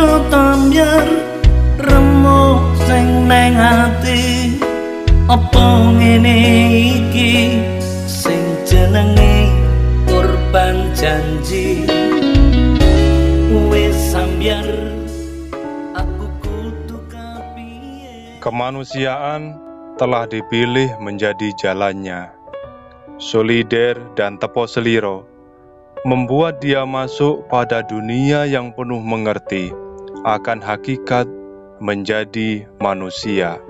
iso tambyar remuk sing neng ati. Apa ngene iki sing jenenge korban janji. Wis sambyar aku kudu kapiye. Kemanusiaan telah dipilih menjadi jalannya. Solider dan tepo seliro membuat dia masuk pada dunia yang penuh mengerti akan hakikat menjadi manusia.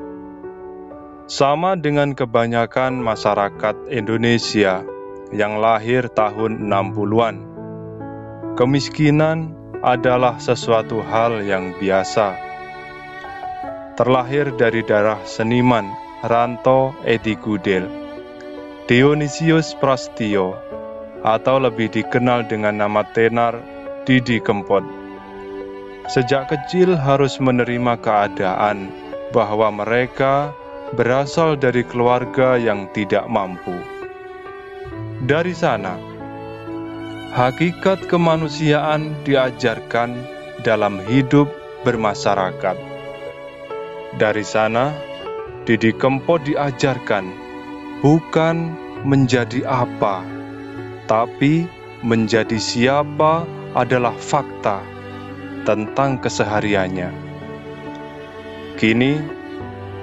Sama dengan kebanyakan masyarakat Indonesia yang lahir tahun 60-an, kemiskinan adalah sesuatu hal yang biasa. Terlahir dari darah seniman Ranto Edi Gudel, Dionisius Prastio, atau lebih dikenal dengan nama tenar Didi Kempot. Sejak kecil harus menerima keadaan bahwa mereka berasal dari keluarga yang tidak mampu. Dari sana, hakikat kemanusiaan diajarkan dalam hidup bermasyarakat. Dari sana, Didi Kempot diajarkan bukan menjadi apa, tapi menjadi siapa adalah fakta tentang kesehariannya. Kini,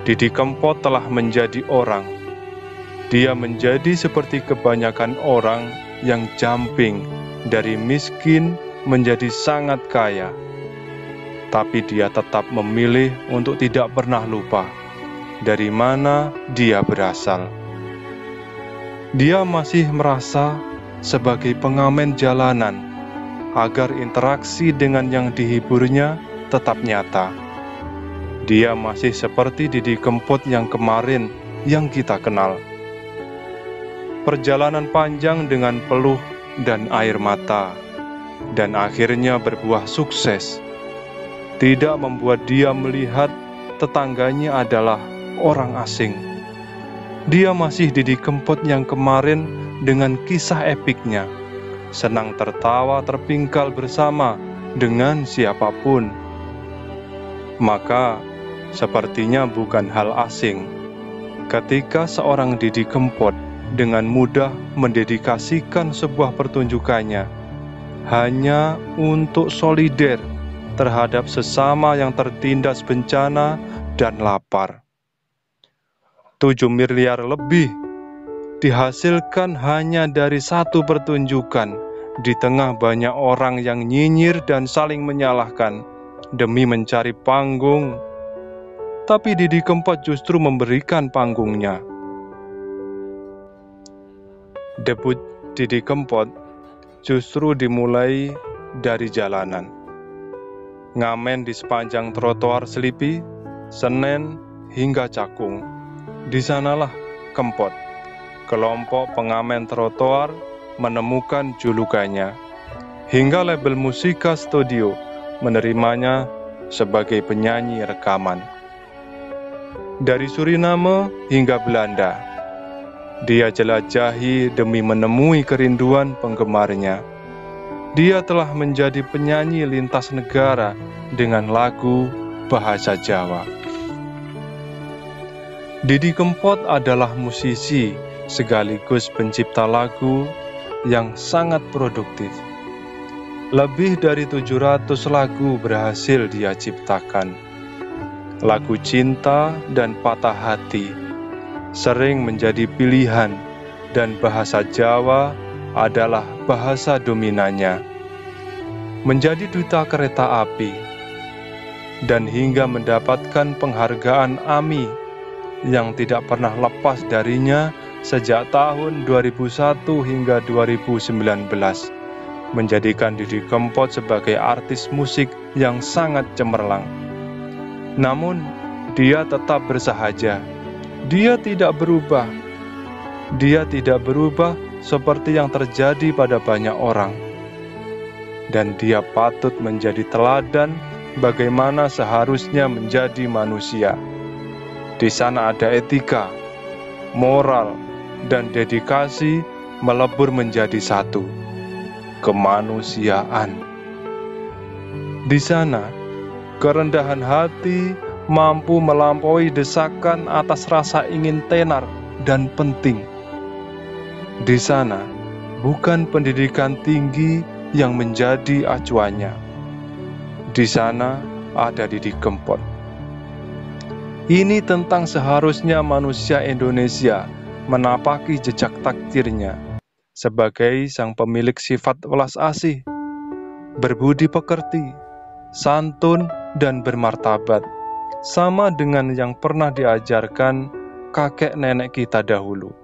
Didi Kempot telah menjadi orang. Dia menjadi seperti kebanyakan orang yang jumping dari miskin menjadi sangat kaya. Tapi dia tetap memilih untuk tidak pernah lupa dari mana dia berasal. Dia masih merasa sebagai pengamen jalanan agar interaksi dengan yang dihiburnya tetap nyata. Dia masih seperti Didi Kempot yang kemarin yang kita kenal. Perjalanan panjang dengan peluh dan air mata, dan akhirnya berbuah sukses, tidak membuat dia melihat tetangganya adalah orang asing. Dia masih Didi Kempot yang kemarin dengan kisah epiknya, senang tertawa terpingkal bersama dengan siapapun. Maka, sepertinya bukan hal asing ketika seorang Didi Kempot dengan mudah mendedikasikan sebuah pertunjukannya hanya untuk solider terhadap sesama yang tertindas bencana dan lapar. 7 miliar lebih dihasilkan hanya dari satu pertunjukan di tengah banyak orang yang nyinyir dan saling menyalahkan demi mencari panggung. Tapi Didi Kempot justru memberikan panggungnya. Debut Didi Kempot justru dimulai dari jalanan. Ngamen di sepanjang trotoar Selipi, Senen, hingga Cakung. Di sanalah Kempot, kelompok pengamen trotoar, menemukan julukannya. Hingga label Musika Studio menerimanya sebagai penyanyi rekaman. Dari Suriname hingga Belanda, dia jelajahi demi menemui kerinduan penggemarnya. Dia telah menjadi penyanyi lintas negara dengan lagu bahasa Jawa. Didi Kempot adalah musisi sekaligus pencipta lagu yang sangat produktif. Lebih dari 700 lagu berhasil dia ciptakan. Lagu cinta dan patah hati sering menjadi pilihan, dan bahasa Jawa adalah bahasa dominannya. Menjadi duta kereta api, dan hingga mendapatkan penghargaan AMI yang tidak pernah lepas darinya sejak tahun 2001 hingga 2019, menjadikan Didi Kempot sebagai artis musik yang sangat cemerlang. Namun, dia tetap bersahaja. Dia tidak berubah. Dia tidak berubah seperti yang terjadi pada banyak orang. Dan dia patut menjadi teladan bagaimana seharusnya menjadi manusia. Di sana ada etika, moral, dan dedikasi melebur menjadi satu, kemanusiaan. Di sana, kerendahan hati mampu melampaui desakan atas rasa ingin tenar dan penting. Di sana, bukan pendidikan tinggi yang menjadi acuannya. Di sana ada Didi Kempot. Ini tentang seharusnya manusia Indonesia menapaki jejak takdirnya sebagai sang pemilik sifat welas asih, berbudi pekerti, santun, dan bermartabat, sama dengan yang pernah diajarkan kakek nenek kita dahulu.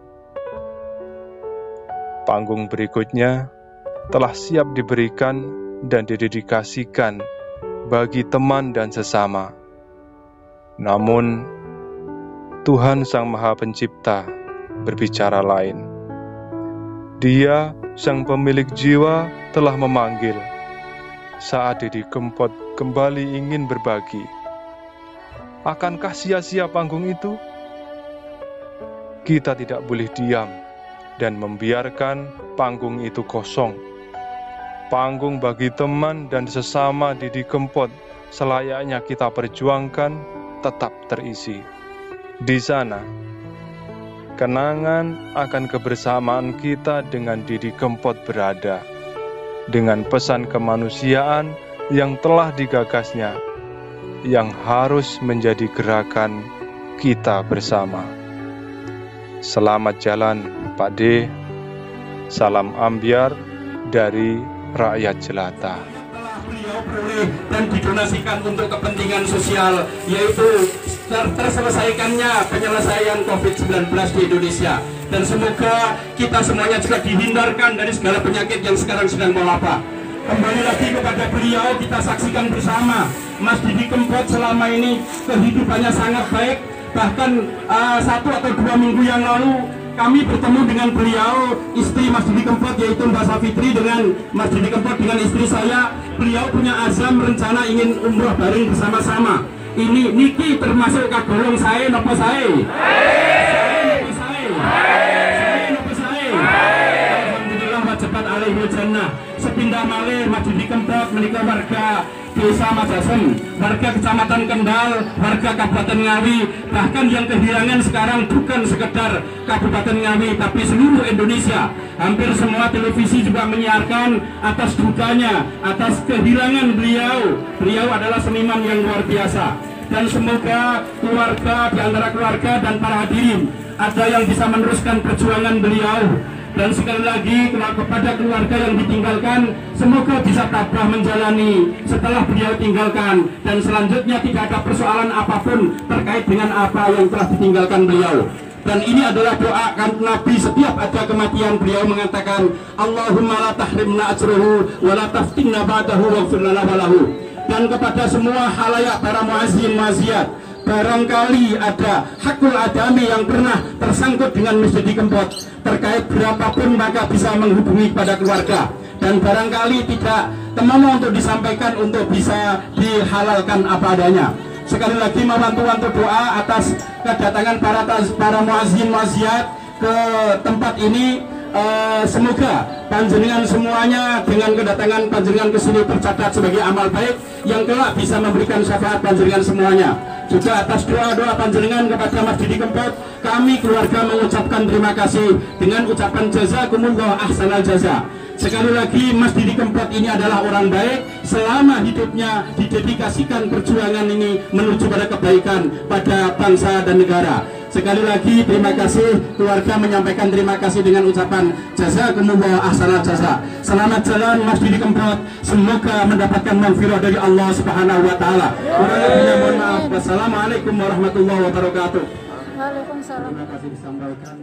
Panggung berikutnya telah siap diberikan dan didedikasikan bagi teman dan sesama. Namun, Tuhan Sang Maha Pencipta berbicara lain. Dia, sang pemilik jiwa, telah memanggil. Saat Didi Kempot kembali ingin berbagi, akankah sia-sia panggung itu? Kita tidak boleh diam dan membiarkan panggung itu kosong. Panggung bagi teman dan sesama Didi Kempot selayaknya kita perjuangkan tetap terisi. Di sana, kenangan akan kebersamaan kita dengan Didi Kempot berada, dengan pesan kemanusiaan yang telah digagasnya, yang harus menjadi gerakan kita bersama. Selamat jalan, Pak D. Salam ambyar dari rakyat jelata. Beliau peroleh dan didonasikan untuk kepentingan sosial, yaitu terselesaikannya penyelesaian COVID-19 di Indonesia. Dan semoga kita semuanya juga dihindarkan dari segala penyakit yang sekarang sedang melabah. Kembali lagi kepada beliau, kita saksikan bersama Mas Didi Kempot selama ini kehidupannya sangat baik. Bahkan 1 atau 2 minggu yang lalu kami bertemu dengan beliau, istri Mas Didi Kempot, yaitu Mbak Safitri, dengan Mas Didi Kempot dengan istri saya. Beliau punya azam rencana ingin umroh bareng bersama-sama. Ini niki termasuk kagolong saya nopo saya. Alhamdulillah wajabat alaihi jannah. Sepindah malih Mas Didi Kempot menika warga Desa Majasem, warga Kecamatan Kendal, warga Kabupaten Ngawi. Bahkan yang kehilangan sekarang bukan sekedar Kabupaten Ngawi, tapi seluruh Indonesia. Hampir semua televisi juga menyiarkan atas dukanya, atas kehilangan beliau. Beliau adalah seniman yang luar biasa. Dan semoga keluarga, di antara keluarga dan para hadirin, ada yang bisa meneruskan perjuangan beliau. Dan sekali lagi kepada keluarga yang ditinggalkan, semoga bisa tabah menjalani setelah beliau tinggalkan. Dan selanjutnya tidak ada persoalan apapun terkait dengan apa yang telah ditinggalkan beliau. Dan ini adalah doa kan Nabi setiap ada kematian, beliau mengatakan, Allahumma la tahrimna ajruhu wa la taftinna ba'dahu waghfir lana wa lahu. Dan kepada semua halayak para muazzin muazziat, barangkali ada hakul adami yang pernah tersangkut dengan Mas Didi Kempot terkait berapapun, maka bisa menghubungi pada keluarga. Dan barangkali tidak kemana untuk disampaikan untuk bisa dihalalkan apa adanya. Sekali lagi mewantu-wantu doa atas kedatangan para muazzin muazziat ke tempat ini. Semoga panjenengan semuanya dengan kedatangan panjenengan ke sini tercatat sebagai amal baik yang kelak bisa memberikan syafaat panjenengan semuanya. Juga atas doa-doa panjenengan kepada Mas Didi Kempot, kami keluarga mengucapkan terima kasih dengan ucapan jazakumullah ahsanal jaza. Sekali lagi, Mas Didi Kempot ini adalah orang baik, selama hidupnya didedikasikan perjuangan ini menuju pada kebaikan pada bangsa dan negara. Sekali lagi terima kasih, keluarga menyampaikan terima kasih dengan ucapan jazakumullah ahsanal jaza. Selamat jalan Mas Didi Kempot, semoga mendapatkan maghfirah dari Allah Subhanahu wa taala. Kurang lebihnya mohon maaf. Wassalamualaikum warahmatullahi wabarakatuh. Waalaikumsalam. Terima kasih disampaikan.